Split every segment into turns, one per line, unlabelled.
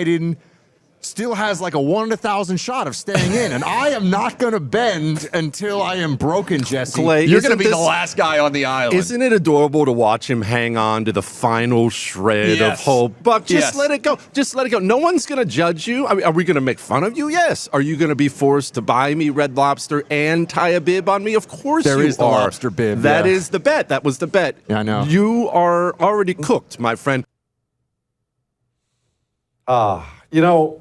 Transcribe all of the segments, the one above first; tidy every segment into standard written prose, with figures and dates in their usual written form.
Biden still has like a 1 in 1,000 shot of staying in, and I am not going to bend until I am broken, Jesse.
Clay,
you're going to be the last guy on the island.
Isn't it adorable to watch him hang on to the final shred of hope? Buck, just let it go. Just let it go. No one's going to judge you. I mean, are we going to make fun of you? Yes. Are you going to be forced to buy me Red Lobster and tie a bib on me? Of course
there
you
is the
are.
lobster bib.
That is the bet. That was the bet.
Yeah, I know.
You are already cooked, my friend.
You know,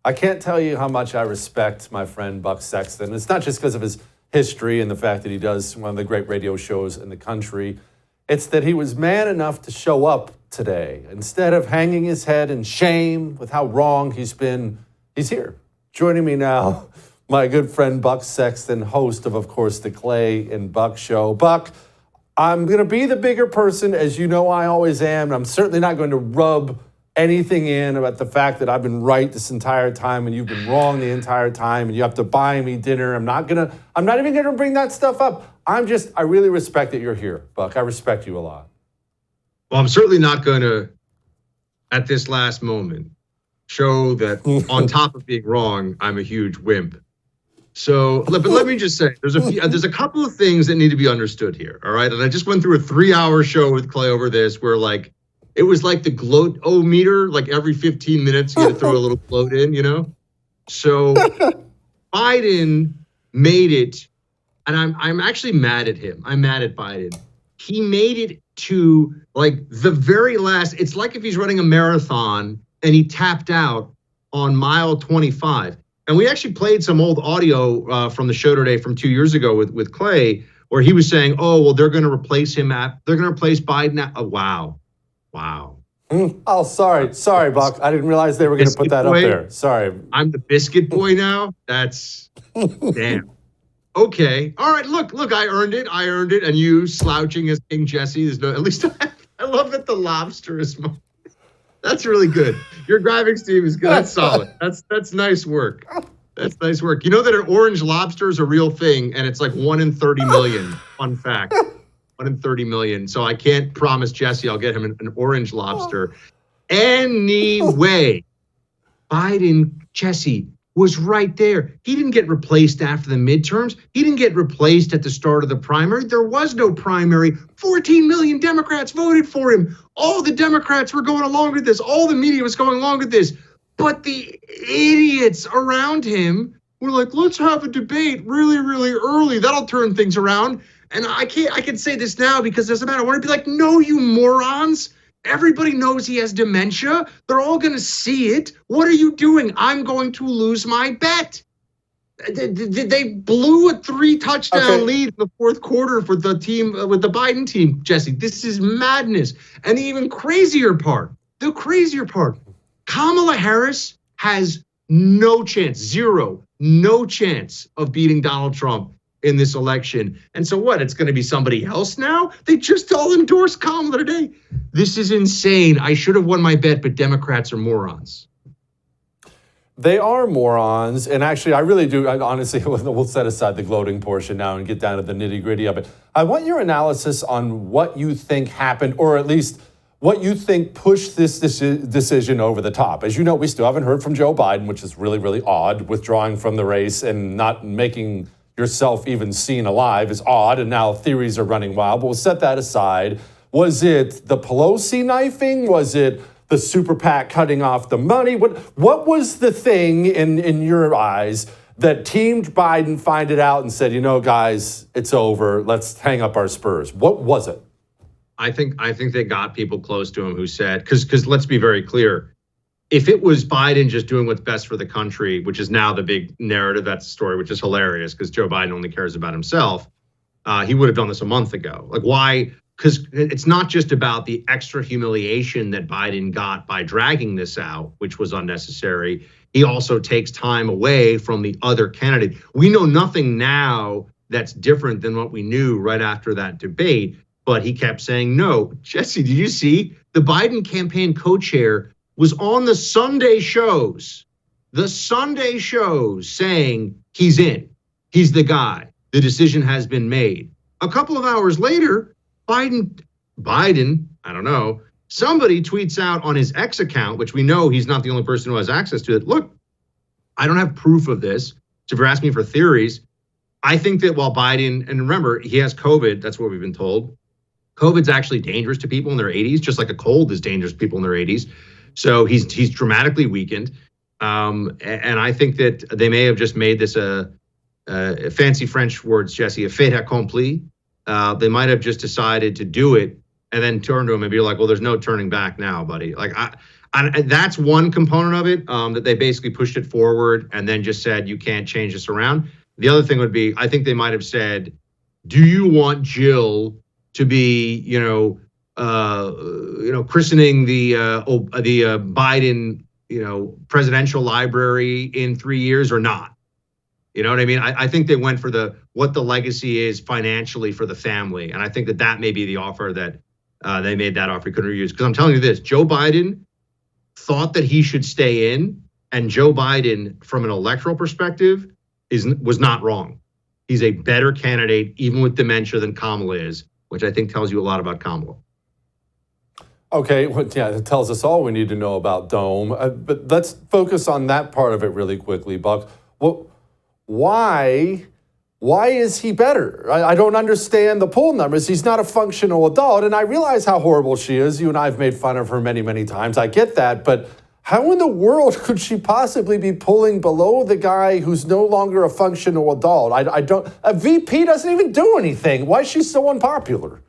I can't tell you how much I respect my friend Buck Sexton. It's not just because of his history and the fact that he does one of the great radio shows in the country. It's that he was man enough to show up today. Instead of hanging his head in shame with how wrong he's been, he's here. Joining me now, my good friend Buck Sexton, host of course, the Clay and Buck Show. Buck, I'm going to be the bigger person, as you know I always am. I'm certainly not going to rub anything in about the fact that I've been right this entire time and you've been wrong the entire time and you have to buy me dinner. I'm not even gonna bring that stuff up. I really respect that you're here, Buck. I respect you a lot.
Well, I'm certainly not gonna, at this last moment, show that on top of being wrong, I'm a huge wimp. So, but let me just say, there's a couple of things that need to be understood here, all right? And I just went through a 3-hour show with Clay over this where it was like the gloat-o-meter, like every 15 minutes you had to throw a little gloat in, you know? So Biden made it, and I'm actually mad at him. I'm mad at Biden. He made it to like the very last, it's like if he's running a marathon and he tapped out on mile 25. And we actually played some old audio from the show today from 2 years ago with Clay, where he was saying, oh, well, they're going to replace Biden. Oh, wow.
Oh, sorry, Buck. I didn't realize they were going to put that up there. Sorry.
I'm the biscuit boy now. That's damn. Okay. All right. Look, I earned it. And you slouching as King Jesse. There's no, at least I love that the lobster is mine. That's really good. Your graphics team is good. That's solid. That's nice work. That's nice work. You know that an orange lobster is a real thing, and it's like 1 in 30 million. Fun fact. 1 in 30 million. So I can't promise Jesse I'll get him an orange lobster. Anyway, Biden, Jesse, was right there. He didn't get replaced after the midterms. He didn't get replaced at the start of the primary. There was no primary. 14 million Democrats voted for him. All the Democrats were going along with this. All the media was going along with this. But the idiots around him were like, let's have a debate really, really early. That'll turn things around. And I can say this now because it doesn't matter. I want to be like, no, you morons. Everybody knows he has dementia. They're all going to see it. What are you doing? I'm going to lose my bet. They blew a 3-touchdown lead in the fourth quarter for the team, with the Biden team, Jesse. This is madness. And the even crazier part, Kamala Harris has no chance, no chance of beating Donald Trump in this election. And so what? It's going to be somebody else now? They just all endorsed Kamala today. This is insane. I should have won my bet, but Democrats are morons.
They are morons. And actually, I really do. Honestly, we'll set aside the gloating portion now and get down to the nitty gritty of it. I want your analysis on what you think happened, or at least what you think pushed this decision over the top. As you know, we still haven't heard from Joe Biden, which is really, really odd. Withdrawing from the race and not making yourself even seen alive is odd, and now theories are running wild, but we'll set that aside. Was it the Pelosi knifing? Was it the super PAC cutting off the money? What was the thing in your eyes that teamed Biden find it out and said, you know, guys, it's over, let's hang up our spurs? What was it?
I think they got people close to him who said, because let's be very clear, if it was Biden just doing what's best for the country, which is now the big narrative, that's the story, which is hilarious because Joe Biden only cares about himself, he would have done this a month ago. Like, why? Because it's not just about the extra humiliation that Biden got by dragging this out, which was unnecessary. He also takes time away from the other candidate. We know nothing now that's different than what we knew right after that debate, but he kept saying no. Jesse, did you see the Biden campaign co-chair was on the Sunday shows saying he's in, he's the guy, the decision has been made. A couple of hours later, Biden, I don't know, somebody tweets out on his X account, which we know he's not the only person who has access to it. Look, I don't have proof of this. So if you're asking me for theories, I think that while Biden, and remember, he has COVID, that's what we've been told. COVID's actually dangerous to people in their 80s, just like a cold is dangerous to people in their 80s. So he's dramatically weakened. And I think that they may have just made this a fancy French words, Jesse, a fait accompli. They might have just decided to do it and then turn to him and be like, well, there's no turning back now, buddy. Like, that's one component of it, that they basically pushed it forward and then just said, you can't change this around. The other thing would be, I think they might have said, do you want Jill to be, christening the Biden, presidential library in 3 years or not? You know what I mean? I think they went for what the legacy is financially for the family. And I think that may be the offer that they made that offer he couldn't refuse. Because I'm telling you this, Joe Biden thought that he should stay in. And Joe Biden, from an electoral perspective, was not wrong. He's a better candidate, even with dementia, than Kamala is, which I think tells you a lot about Kamala.
Okay, well, yeah, it tells us all we need to know about Dome. But let's focus on that part of it really quickly, Buck. Well, why is he better? I don't understand the poll numbers. He's not a functional adult, and I realize how horrible she is. You and I have made fun of her many, many times. I get that, but how in the world could she possibly be pulling below the guy who's no longer a functional adult? A VP doesn't even do anything. Why is she so unpopular?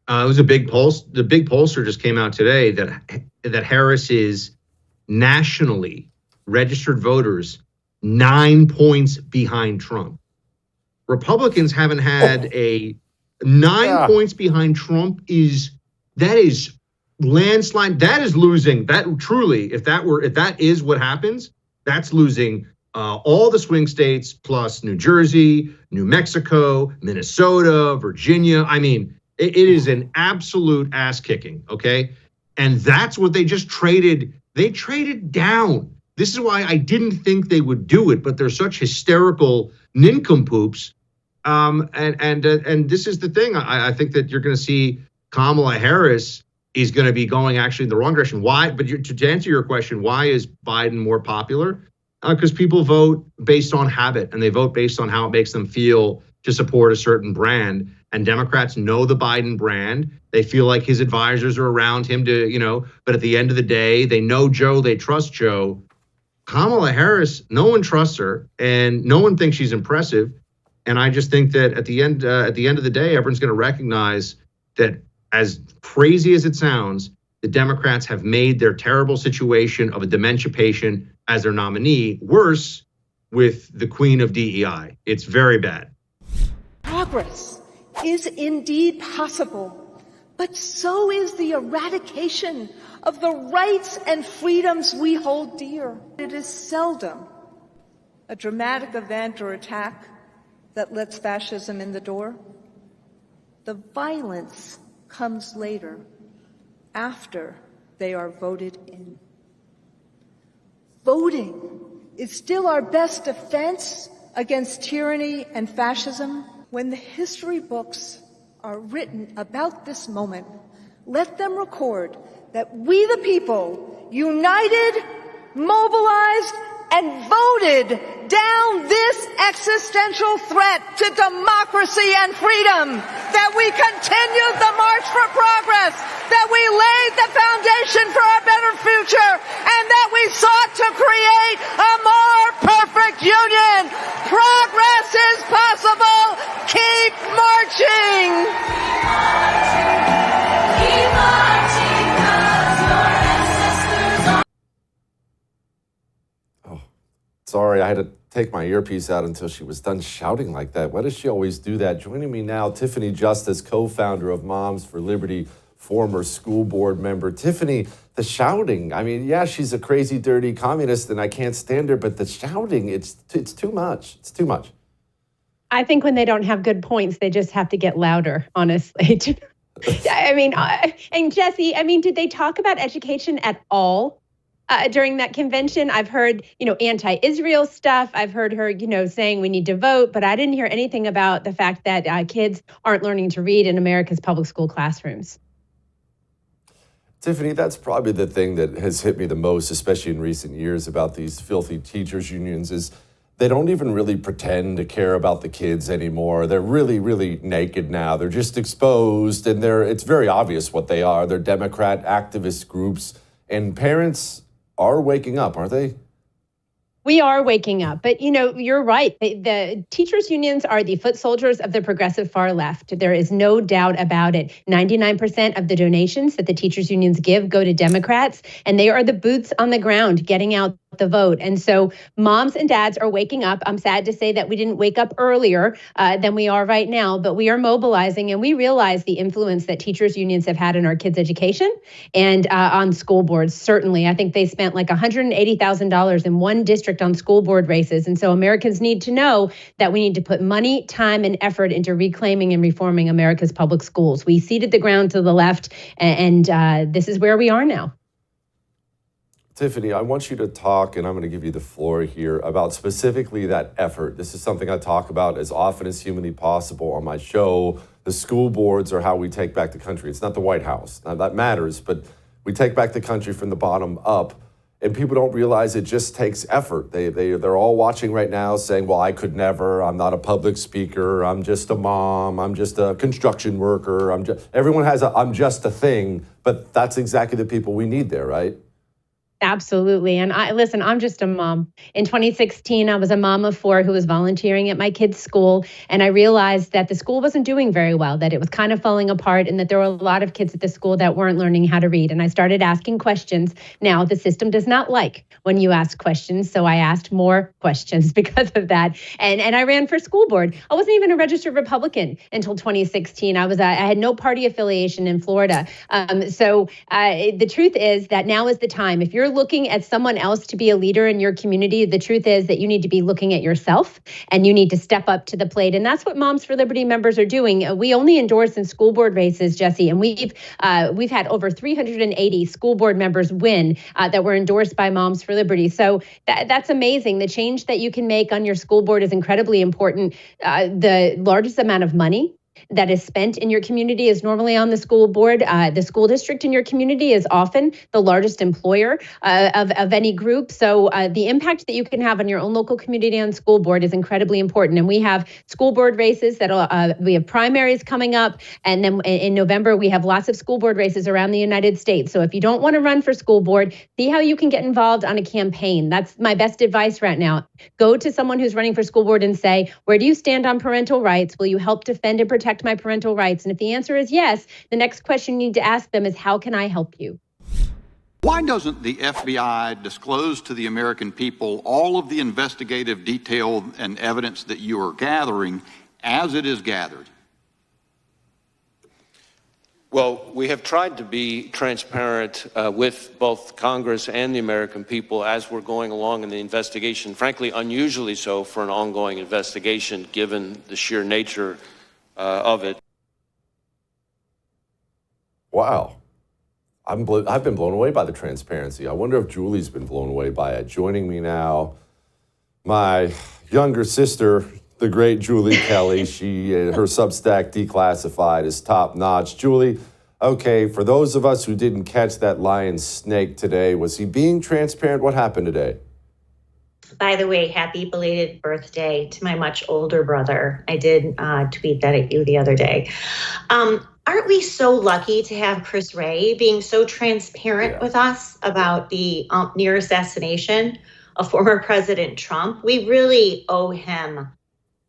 It was a big pulse. The big pollster just came out today that Harris is nationally registered voters 9 points behind Trump. Republicans haven't had a 9 points behind Trump. That is landslide. That is losing. That truly, if that is what happens, that's losing all the swing states plus New Jersey, New Mexico, Minnesota, Virginia. I mean, it is an absolute ass kicking. Okay. And that's what they just traded. They traded down. This is why I didn't think they would do it, but they're such hysterical nincompoops. And this is the thing. I think that you're going to see Kamala Harris is going to be going actually in the wrong direction. Why? But to answer your question, why is Biden more popular? Because people vote based on habit, and they vote based on how it makes them feel to support a certain brand. And Democrats know the Biden brand. They feel like his advisors are around him but at the end of the day, they know Joe, they trust Joe. Kamala Harris, no one trusts her, and no one thinks she's impressive. And I just think that at the end of the day, everyone's going to recognize that, as crazy as it sounds, the Democrats have made their terrible situation of a dementia patient as their nominee worse with the queen of DEI. It's very bad.
Progress is indeed possible, but so is the eradication of the rights and freedoms we hold dear. It is seldom a dramatic event or attack that lets fascism in the door. The violence comes later, after they are voted in. Voting is still our best defense against tyranny and fascism. When the history books are written about this moment, let them record that we the people united, mobilized, and voted down this existential threat to democracy and freedom, that we continued the march for progress, that we laid the foundation for a better future, and that we sought to create a more perfect union. Progress is possible. Keep marching.
Keep marching, 'cause your ancestors are...
Sorry, I had to take my earpiece out until she was done shouting like that. Why does she always do that? Joining me now, Tiffany Justice, co-founder of Moms for Liberty, former school board member. Tiffany, the shouting. I mean, yeah, she's a crazy, dirty communist, and I can't stand her, but the shouting, it's too much. It's too much.
I think when they don't have good points, they just have to get louder, honestly. I mean, and Jesse, I mean, did they talk about education at all during that convention? I've heard, anti-Israel stuff. I've heard her, saying we need to vote, but I didn't hear anything about the fact that kids aren't learning to read in America's public school classrooms.
Tiffany, that's probably the thing that has hit me the most, especially in recent years, about these filthy teachers unions is they don't even really pretend to care about the kids anymore. They're really, really naked now. They're just exposed, and it's very obvious what they are. They're Democrat activist groups, and parents are waking up, aren't they?
We are waking up, but you're right. The teachers unions are the foot soldiers of the progressive far left. There is no doubt about it. 99% of the donations that the teachers unions give go to Democrats, and they are the boots on the ground getting out the vote. And so moms and dads are waking up. I'm sad to say that we didn't wake up earlier than we are right now, but we are mobilizing, and we realize the influence that teachers unions have had in our kids' education and on school boards. Certainly, I think they spent like $180,000 in one district on school board races. And so Americans need to know that we need to put money, time, and effort into reclaiming and reforming America's public schools. We ceded the ground to the left, and this is where we are now.
Tiffany, I want you to talk, and I'm going to give you the floor here, about specifically that effort. This is something I talk about as often as humanly possible on my show. The school boards are how we take back the country. It's not the White House. Now, that matters, but we take back the country from the bottom up, and people don't realize it just takes effort. They're all watching right now saying, well, I could never. I'm not a public speaker. I'm just a mom. I'm just a construction worker. Everyone has I'm just a thing, but that's exactly the people we need there, right?
Absolutely. And I'm just a mom. In 2016, I was a mom of 4 who was volunteering at my kids' school. And I realized that the school wasn't doing very well, that it was kind of falling apart, and that there were a lot of kids at the school that weren't learning how to read. And I started asking questions. Now, the system does not like when you ask questions. So I asked more questions because of that. And I ran for school board. I wasn't even a registered Republican until 2016. I had no party affiliation in Florida. So the truth is that now is the time. If you're looking at someone else to be a leader in your community, the truth is that you need to be looking at yourself, and you need to step up to the plate. And that's what Moms for Liberty members are doing. We only endorse in school board races, Jesse, and we've had over 380 school board members win that were endorsed by Moms for Liberty. So that's amazing. The change that you can make on your school board is incredibly important. The largest amount of money that is spent in your community is normally on the school board. The school district in your community is often the largest employer of any group. So the impact that you can have on your own local community on school board is incredibly important. And we have school board races we have primaries coming up. And then in November, we have lots of school board races around the United States. So if you don't want to run for school board, see how you can get involved on a campaign. That's my best advice right now. Go to someone who's running for school board and say, where do you stand on parental rights? Will you help defend and protect my parental rights? And if the answer is yes, the next question you need to ask them is, how can I help you?
Why doesn't the FBI disclose to the American people all of the investigative detail and evidence that you are gathering as it is gathered?
Well, we have tried to be transparent with both Congress and the American people as we're going along in the investigation, frankly, unusually so for an ongoing investigation, given the sheer nature of it.
Wow. I've been blown away by the transparency. I wonder if Julie's been blown away by it. Joining me now, my younger sister, the great Julie Kelly. Her Substack Declassified is top notch. Julie, okay, for those of us who didn't catch that lion snake today, was he being transparent? What happened today?
By the way, happy belated birthday to my much older brother. I did tweet that at you the other day. Aren't we so lucky to have Chris Wray being so transparent with us about the near assassination of former President Trump? We really owe him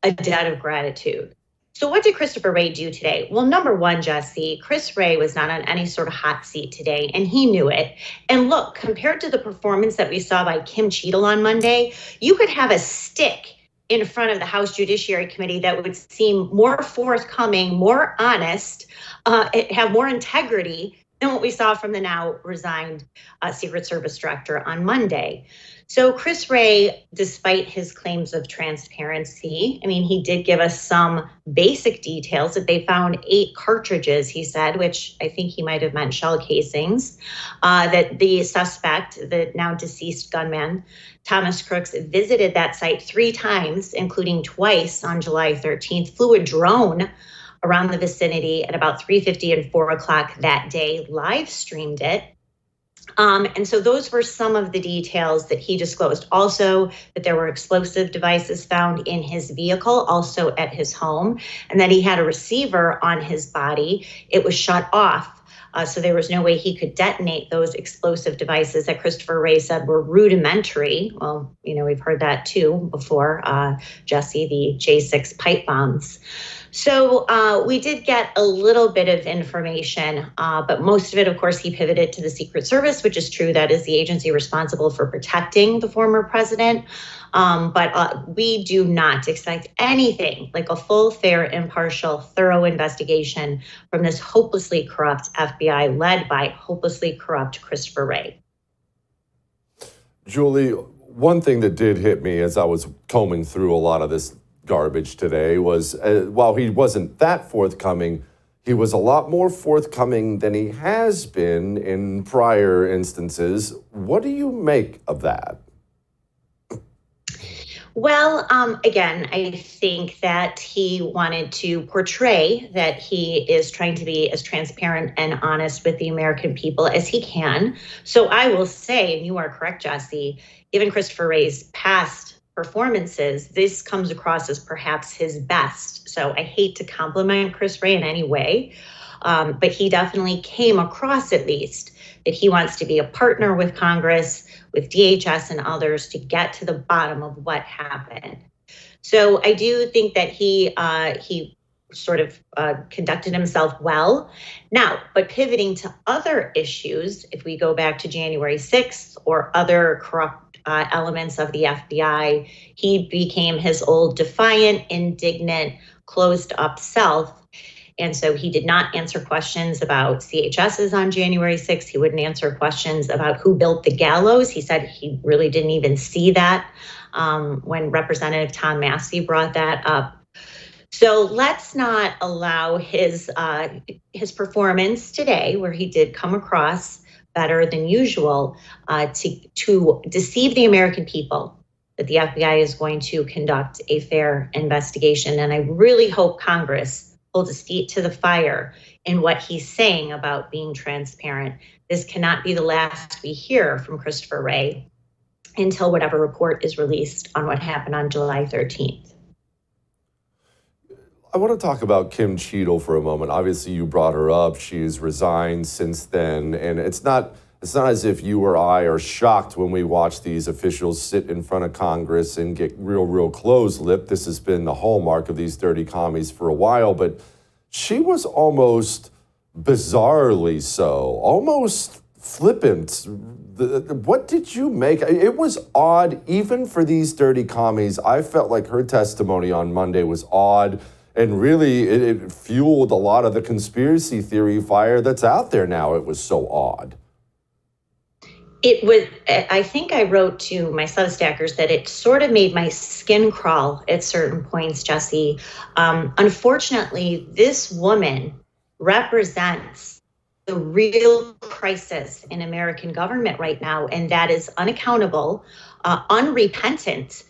a debt of gratitude. So what did Christopher Wray do today? Well, number one, Jesse, Chris Wray was not on any sort of hot seat today, and he knew it. And look, compared to the performance that we saw by Kim Cheadle on Monday, you could have a stick in front of the House Judiciary Committee that would seem more forthcoming, more honest, have more integrity than what we saw from the now resigned Secret Service director on Monday. So Chris Wray, despite his claims of transparency, I mean, he did give us some basic details that they found 8 cartridges, he said, which I think he might have meant shell casings, that the suspect, the now deceased gunman, Thomas Crooks, visited that site 3 times, including twice on July 13th, flew a drone around the vicinity at about 3:50 and 4 o'clock that day, live streamed it. And so those were some of the details that he disclosed. Also, that there were explosive devices found in his vehicle, also at his home, and that he had a receiver on his body. It was shut off. So there was no way he could detonate those explosive devices that Christopher Wray said were rudimentary. Well, we've heard that too before, Jesse, the J6 pipe bombs. So we did get a little bit of information, but most of it, of course, he pivoted to the Secret Service, which is true. That is the agency responsible for protecting the former president. But we do not expect anything like a full, fair, impartial, thorough investigation from this hopelessly corrupt FBI led by hopelessly corrupt Christopher Wray.
Julie, one thing that did hit me as I was combing through a lot of this garbage today was while he wasn't that forthcoming, he was a lot more forthcoming than he has been in prior instances. What do you make of that?
Well, again, I think that he wanted to portray that he is trying to be as transparent and honest with the American people as he can. So I will say, and you are correct, Jesse, given Christopher Wray's past performances, this comes across as perhaps his best. So I hate to compliment Chris Wray in any way, but he definitely came across, at least, that he wants to be a partner with Congress, with DHS and others to get to the bottom of what happened. So I do think that he sort of conducted himself well. Now, but pivoting to other issues, if we go back to January 6th or other corrupt elements of the FBI, he became his old defiant, indignant, closed up self. And so he did not answer questions about CHSs on January 6th. He wouldn't answer questions about who built the gallows. He said he really didn't even see that when Representative Tom Massey brought that up. So let's not allow his performance today, where he did come across better than usual, to deceive the American people that the FBI is going to conduct a fair investigation. And I really hope Congress holds his feet to the fire in what he's saying about being transparent. This cannot be the last we hear from Christopher Wray until whatever report is released on what happened on July 13th.
I want to talk about Kim Cheadle for a moment. Obviously, you brought her up. She's resigned since then, and it's not as if you or I are shocked when we watch these officials sit in front of Congress and get real close-lipped. This has been the hallmark of these dirty commies for a while, but she was almost bizarrely so, almost flippant. What did you make? It was odd, even for these dirty commies. I felt like her testimony on Monday was odd. And really, it fueled a lot of the conspiracy theory fire that's out there now. It was so odd.
It was, I think I wrote to my Substackers that it sort of made my skin crawl at certain points, Jesse. Unfortunately, this woman represents the real crisis in American government right now, and that is unaccountable, unrepentant,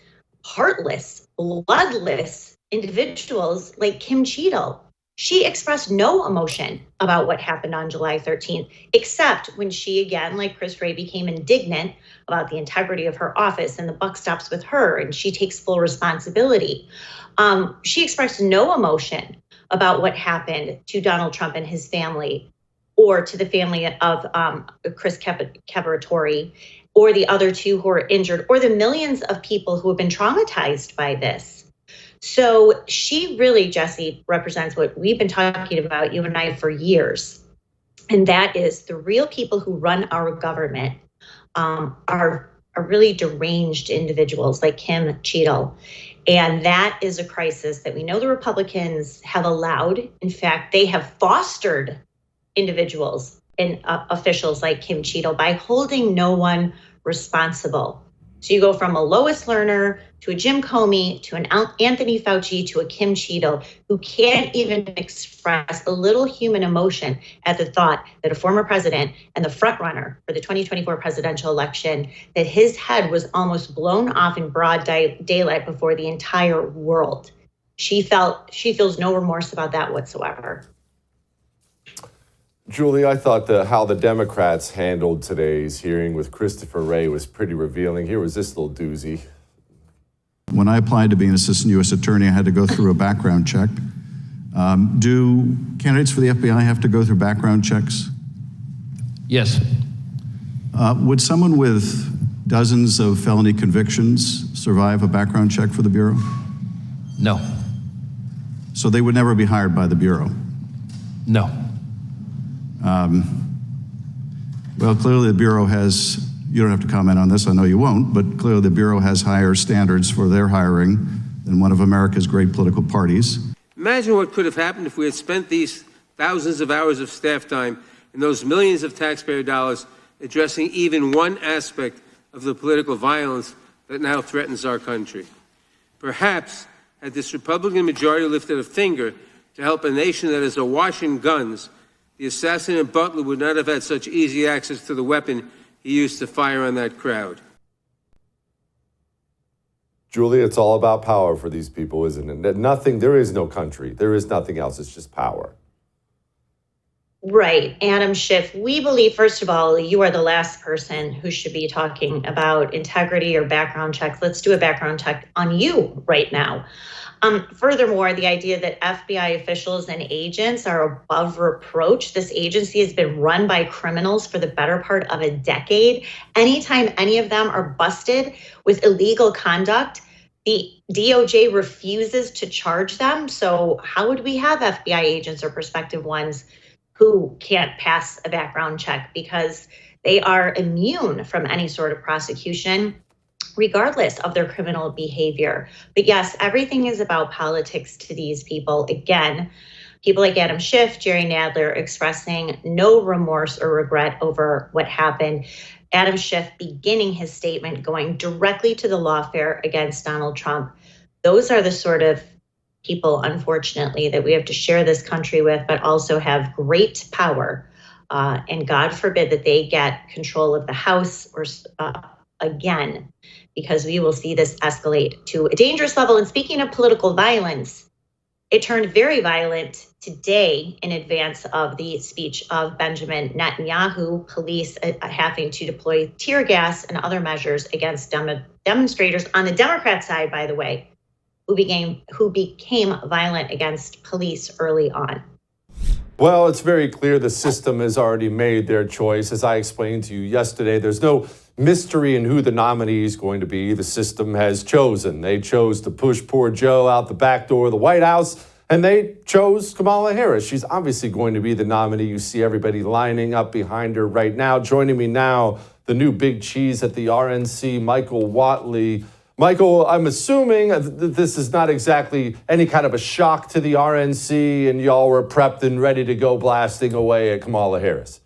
heartless, bloodless individuals like Kim Cheadle. She expressed no emotion about what happened on July 13th, except when she, again, like Chris Wray, became indignant about the integrity of her office, and the buck stops with her and she takes full responsibility. She expressed no emotion about what happened to Donald Trump and his family, or to the family of Chris Caparatore, or the other two who are injured, or the millions of people who have been traumatized by this. So she really, Jesse, represents what we've been talking about, you and I, for years. And that is the real people who run our government are really deranged individuals like Kim Cheadle. And that is a crisis that we know the Republicans have allowed. In fact, they have fostered individuals and officials like Kim Cheadle by holding no one responsible. So you go from a Lois Lerner to a Jim Comey to an Anthony Fauci to a Kim Cheadle, who can't even express a little human emotion at the thought that a former president and the front runner for the 2024 presidential election, that his head was almost blown off in broad daylight before the entire world. she feels no remorse about that whatsoever.
Julie, I thought how the Democrats handled today's hearing with Christopher Wray was pretty revealing. Here was this little doozy.
When I applied to be an assistant U.S. attorney, I had to go through a background check. Do candidates for the FBI have to go through background checks?
Yes.
Would someone with dozens of felony convictions survive a background check for the Bureau?
No.
So they would never be hired by the Bureau?
No.
Well, clearly the Bureau has, you don't have to comment on this, I know you won't, but clearly the Bureau has higher standards for their hiring than one of America's great political parties.
Imagine what could have happened if we had spent these thousands of hours of staff time and those millions of taxpayer dollars addressing even one aspect of the political violence that now threatens our country. Perhaps had this Republican majority lifted a finger to help a nation that is awash in guns, the assassin Butler would not have had such easy access to the weapon he used to fire on that crowd.
Julie, it's all about power for these people, isn't it? Nothing, there is no country. There is nothing else. It's just power.
Right. Adam Schiff, we believe, first of all, you are the last person who should be talking about integrity or background checks. Let's do a background check on you right now. Furthermore, the idea that FBI officials and agents are above reproach. This agency has been run by criminals for the better part of a decade. Anytime any of them are busted with illegal conduct, the DOJ refuses to charge them. So how would we have FBI agents or prospective ones who can't pass a background check because they are immune from any sort of prosecution, regardless of their criminal behavior? But yes, everything is about politics to these people. Again, people like Adam Schiff, Jerry Nadler expressing no remorse or regret over what happened. Adam Schiff beginning his statement going directly to the lawfare against Donald Trump. Those are the sort of people, unfortunately, that we have to share this country with, but also have great power. And God forbid that they get control of the House or again, because we will see this escalate to a dangerous level. And speaking of political violence, it turned very violent today in advance of the speech of Benjamin Netanyahu, police having to deploy tear gas and other measures against demonstrators on the Democrat side, by the way, who became violent against police early on.
Well, it's very clear the system has already made their choice. As I explained to you yesterday, there's no mystery in who the nominee is going to be. The system has chosen. They chose to push poor Joe out the back door of the White House, and they chose Kamala Harris. She's obviously going to be the nominee. You see everybody lining up behind her right now. Joining me now, the new big cheese at the RNC, Michael Whatley. Michael, I'm assuming that this is not exactly any kind of a shock to the RNC, and y'all were prepped and ready to go blasting away at Kamala Harris.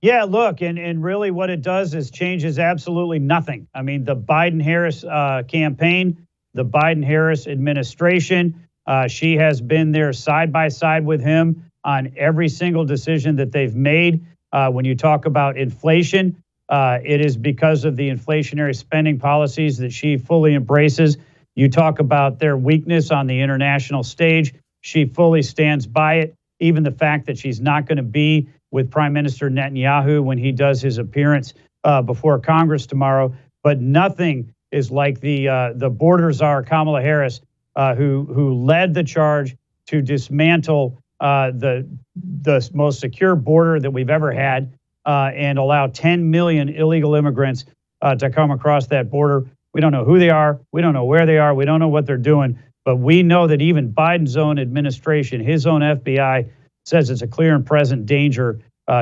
Yeah, look, and really what it does is changes absolutely nothing. I mean, the Biden-Harris campaign, the Biden-Harris administration, she has been there side by side with him on every single decision that they've made. When you talk about inflation, it is because of the inflationary spending policies that she fully embraces. You talk about their weakness on the international stage. She fully stands by it. Even the fact that she's not going to be with Prime Minister Netanyahu when he does his appearance before Congress tomorrow. But nothing is like the border czar, Kamala Harris, who led the charge to dismantle the most secure border that we've ever had and allow 10 million illegal immigrants to come across that border. We don't know who they are. We don't know where they are. We don't know what they're doing. But we know that even Biden's own administration, his own FBI, says it's a clear and present danger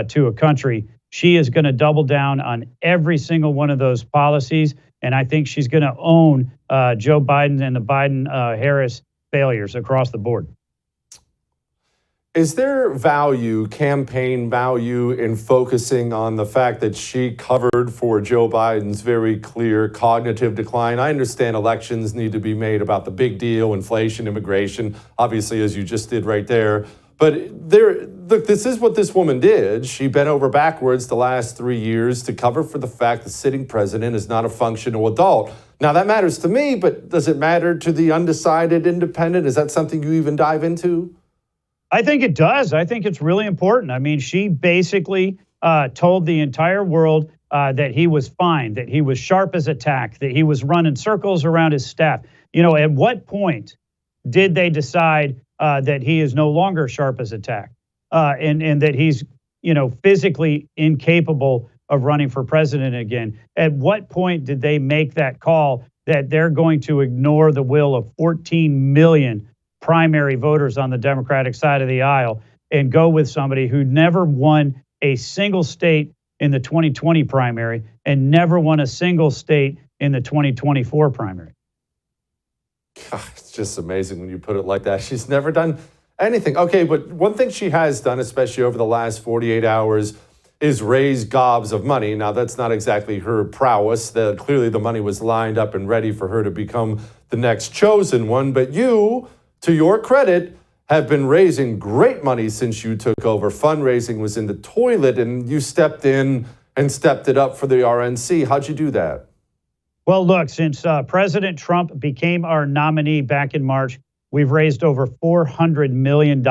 to a country. She is going to double down on every single one of those policies. And I think she's going to own Joe Biden and the Biden-Harris failures across the board.
Is there value, campaign value, in focusing on the fact that she covered for Joe Biden's very clear cognitive decline? I understand elections need to be made about the big deal, inflation, immigration, obviously, as you just did right there. But look, this is what this woman did. She bent over backwards the last 3 years to cover for the fact the sitting president is not a functional adult. Now, that matters to me, but does it matter to the undecided independent? Is that something you even dive into?
I think it does. I think it's really important. I mean, she basically told the entire world that he was fine, that he was sharp as a tack, that he was running circles around his staff. You know, at what point did they decide that he is no longer sharp as a tack and that he's, you know, physically incapable of running for president again? At what point did they make that call that they're going to ignore the will of 14 million primary voters on the Democratic side of the aisle and go with somebody who never won a single state in the 2020 primary and never won a single state in the 2024 primary?
God, it's just amazing when you put it like that. She's never done anything. Okay, but one thing she has done, especially over the last 48 hours, is raise gobs of money. Now, that's not exactly her prowess. Clearly, the money was lined up and ready for her to become the next chosen one. But you, to your credit, have been raising great money since you took over. Fundraising was in the toilet, and you stepped in and stepped it up for the RNC. How'd you do that?
Well, look, since President Trump became our nominee back in March, we've raised over $400 million.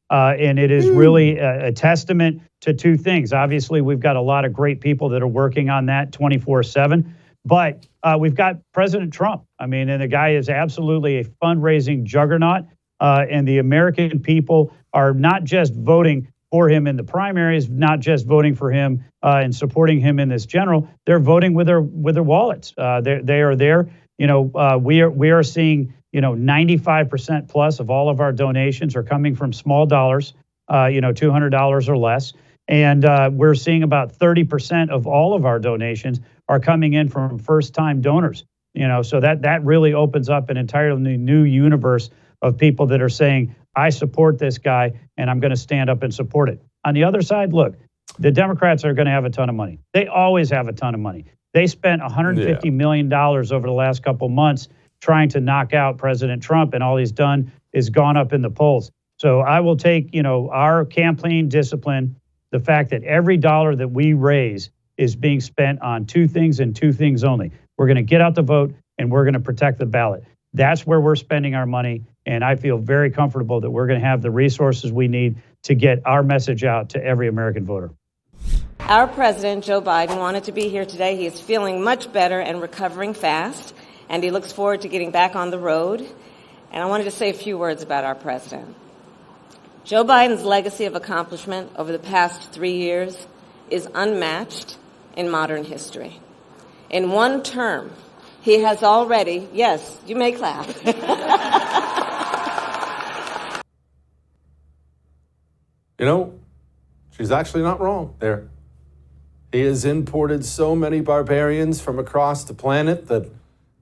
And it is really a testament to two things. Obviously, we've got a lot of great people that are working on that 24/7. But we've got President Trump. I mean, and the guy is absolutely a fundraising juggernaut. And the American people are not just voting for him in the primaries, not just voting for him and supporting him in this general. They're voting with their wallets. They are there. You know, we are seeing, you know, 95% plus of all of our donations are coming from small dollars, you know, $200 or less. And we're seeing about 30% of all of our donations are coming in from first-time donors. You know, so that really opens up an entirely new universe of people that are saying, I support this guy and I'm going to stand up and support it. On the other side, look, the Democrats are going to have a ton of money. They always have a ton of money. They spent $150 million over the last couple months trying to knock out President Trump, and all he's done is gone up in the polls. So I will take, you know, our campaign discipline, the fact that every dollar that we raise is being spent on two things and two things only. We're going to get out the vote and we're going to protect the ballot. That's where we're spending our money. And I feel very comfortable that we're going to have the resources we need to get our message out to every American voter.
Our president, Joe Biden, wanted to be here today. He is feeling much better and recovering fast, and he looks forward to getting back on the road. And I wanted to say a few words about our president. Joe Biden's legacy of accomplishment over the past 3 years is unmatched in modern history. In one term, he has already, yes, you may clap.
You know, she's actually not wrong there. He has imported so many barbarians from across the planet that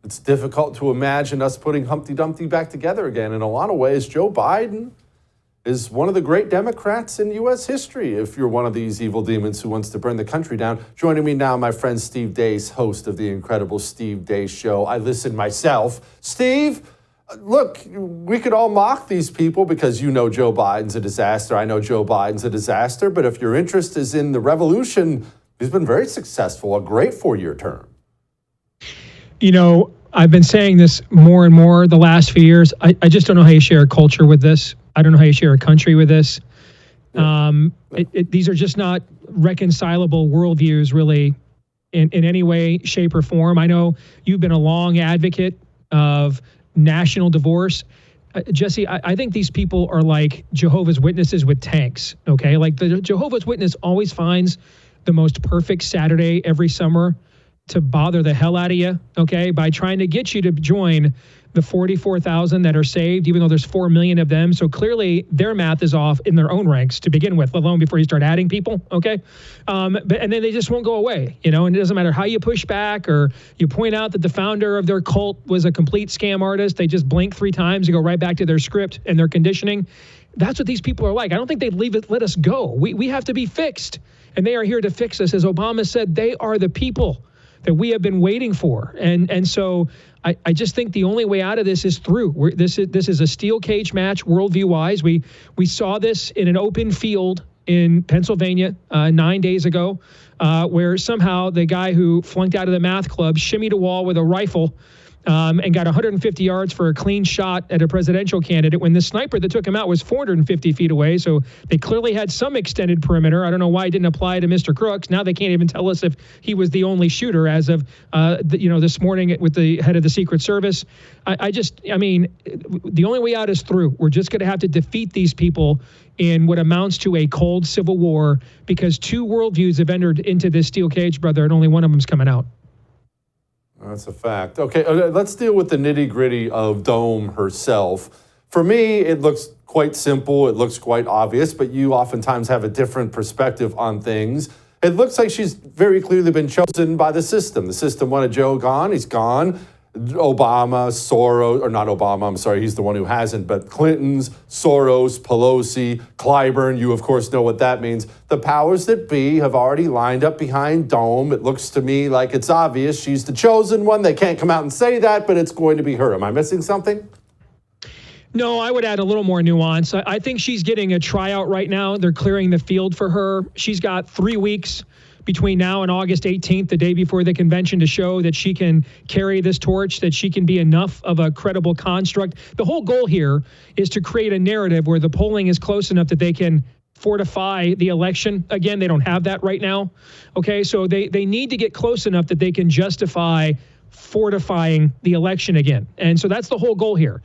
it's difficult to imagine us putting Humpty Dumpty back together again. In a lot of ways, Joe Biden is one of the great Democrats in U.S. history, if you're one of these evil demons who wants to burn the country down. Joining me now, my friend Steve Deace, host of the incredible Steve Deace Show. I listen myself. Steve, look, we could all mock these people because you know Joe Biden's a disaster. I know Joe Biden's a disaster. But if your interest is in the revolution, he's been very successful, a great 4-year term.
You know, I've been saying this more and more the last few years. I just don't know how you share a culture with this. I don't know how you share a country with this. These are just not reconcilable worldviews, really, in any way, shape, or form. I know you've been a long advocate of national divorce. Jesse, I think these people are like Jehovah's Witnesses with tanks, okay? Like the Jehovah's Witness always finds the most perfect Saturday every summer to bother the hell out of you, okay, by trying to get you to join the 44,000 that are saved, even though there's 4 million of them. So clearly their math is off in their own ranks to begin with, let alone before you start adding people, okay? And then they just won't go away, you know, and it doesn't matter how you push back or you point out that the founder of their cult was a complete scam artist. They just blink 3 times and go right back to their script and their conditioning. That's what these people are like. I don't think they'd let us go. We have to be fixed, and they are here to fix us. As Obama said, they are the people. that we have been waiting for. And so I just think the only way out of this is through. This is a steel cage match, worldview-wise. We saw this in an open field in Pennsylvania 9 days ago, where somehow the guy who flunked out of the math club shimmied a wall with a rifle and got 150 yards for a clean shot at a presidential candidate when the sniper that took him out was 450 feet away. So they clearly had some extended perimeter. I don't know why it didn't apply to Mr. Crooks. Now they can't even tell us if he was the only shooter as of this morning with the head of the Secret Service. I mean, the only way out is through. We're just going to have to defeat these people in what amounts to a cold civil war, because two worldviews have entered into this steel cage, brother, and only one of them's coming out.
That's a fact. Okay, let's deal with the nitty-gritty of Dome herself. For me, it looks quite simple. It looks quite obvious, but you oftentimes have a different perspective on things. It looks like she's very clearly been chosen by the system. The system wanted Joe gone. He's gone. Obama, Soros, or not Obama, I'm sorry, he's the one who hasn't, but Clinton's, Soros, Pelosi, Clyburn, you of course know what that means. The powers that be have already lined up behind Dome. It looks to me like it's obvious she's the chosen one. They can't come out and say that, but it's going to be her. Am I missing something?
No, I would add a little more nuance. I think she's getting a tryout right now. They're clearing the field for her. She's got 3 weeks between now and August 18th, the day before the convention, to show that she can carry this torch, that she can be enough of a credible construct. The whole goal here is to create a narrative where the polling is close enough that they can fortify the election. Again, they don't have that right now. Okay, so they need to get close enough that they can justify fortifying the election again. And so that's the whole goal here.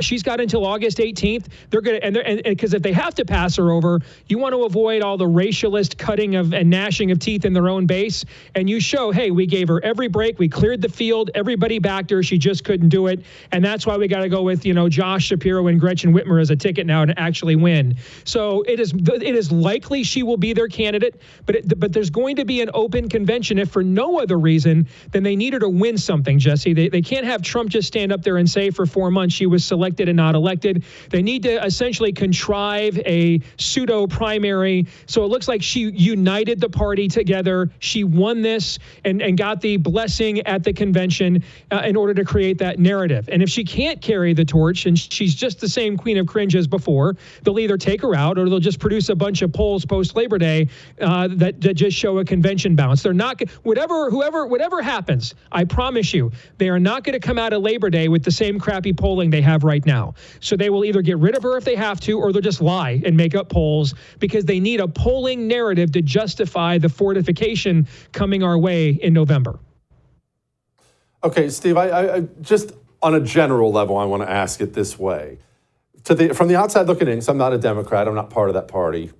She's got until August 18th. They're going to, and because if they have to pass her over, you want to avoid all the racialist cutting of and gnashing of teeth in their own base. And you show, hey, we gave her every break. We cleared the field. Everybody backed her. She just couldn't do it. And that's why we got to go with, Josh Shapiro and Gretchen Whitmer as a ticket now to actually win. So it is likely she will be their candidate, but there's going to be an open convention if for no other reason than they need her to win something, Jesse. They can't have Trump just stand up there and say for 4 months she was selected and not elected. They need to essentially contrive a pseudo primary. So it looks like she united the party together. She won this and got the blessing at the convention in order to create that narrative. And if she can't carry the torch and she's just the same queen of cringe as before, they'll either take her out or they'll just produce a bunch of polls post Labor Day that just show a convention bounce. They're not whatever happens. I promise you, they are not going to come out of Labor Day with the same crappy polling they have right now. So they will either get rid of her if they have to, or they'll just lie and make up polls because they need a polling narrative to justify the fortification coming our way in November.
Okay, Steve, I just on a general level, I want to ask it this way. From the outside looking in, because I'm not a Democrat, I'm not part of that party,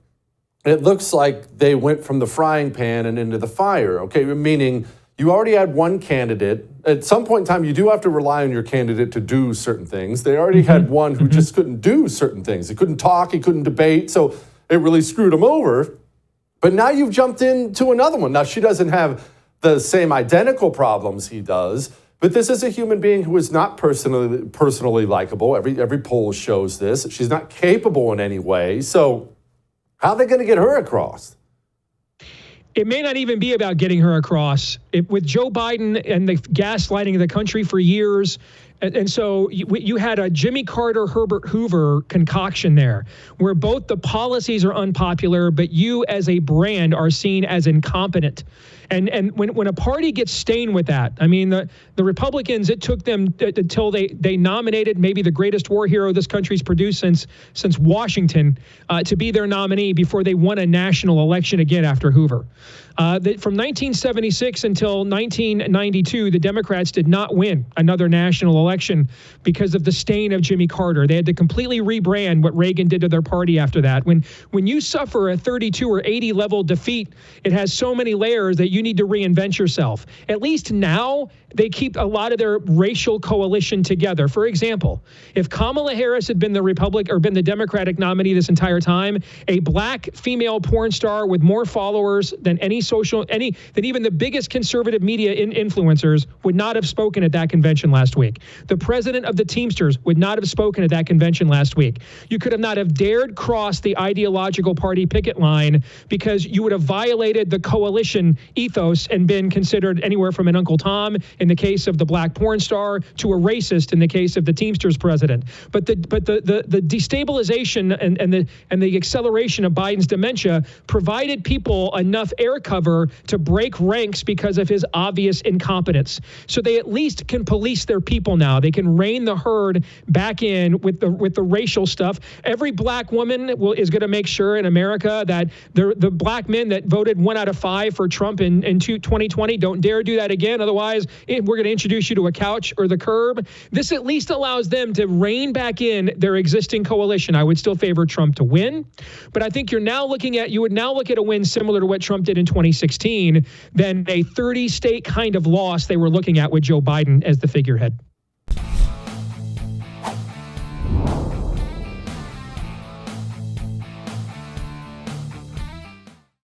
it looks like they went from the frying pan and into the fire, okay? Meaning you already had one candidate. At some point in time, you do have to rely on your candidate to do certain things. They already had one who just couldn't do certain things. He couldn't talk, he couldn't debate, so it really screwed him over. But now you've jumped into another one. Now, she doesn't have the same identical problems he does, but this is a human being who is not personally likable. Every poll shows this. She's not capable in any way. So how are they going to get her across?
It may not even be about getting her across. With Joe Biden and the gaslighting of the country for years, and so you had a Jimmy Carter, Herbert Hoover concoction there, where both the policies are unpopular, but you as a brand are seen as incompetent. And when a party gets stained with that, I mean, the Republicans, it took them until they nominated maybe the greatest war hero this country's produced since Washington to be their nominee before they won a national election again after Hoover. From 1976 until 1992, the Democrats did not win another national election because of the stain of Jimmy Carter. They had to completely rebrand what Reagan did to their party after that. When you suffer a 32 or 80 level defeat, it has so many layers that you need to reinvent yourself. At least now, they keep a lot of their racial coalition together. For example, if Kamala Harris had been the Democratic nominee this entire time, a black female porn star with more followers than even the biggest conservative media influencers would not have spoken at that convention last week. The president of the Teamsters would not have spoken at that convention last week. You could have not have dared cross the ideological party picket line because you would have violated the coalition ethos and been considered anywhere from an Uncle Tom in the case of the black porn star to a racist in the case of the Teamsters president. But the destabilization and the acceleration of Biden's dementia provided people enough air cover to break ranks because of his obvious incompetence. So they at least can police their people now. They can rein the herd back in with the racial stuff. Every black woman is going to make sure in America that the black men that voted 1 out of 5 for Trump in 2020 don't dare do that again. Otherwise, we're going to introduce you to a couch or the curb. This at least allows them to rein back in their existing coalition. I would still favor Trump to win, but I think you would now look at a win similar to what Trump did in 2016 than a 30-state kind of loss they were looking at with Joe Biden as the figurehead.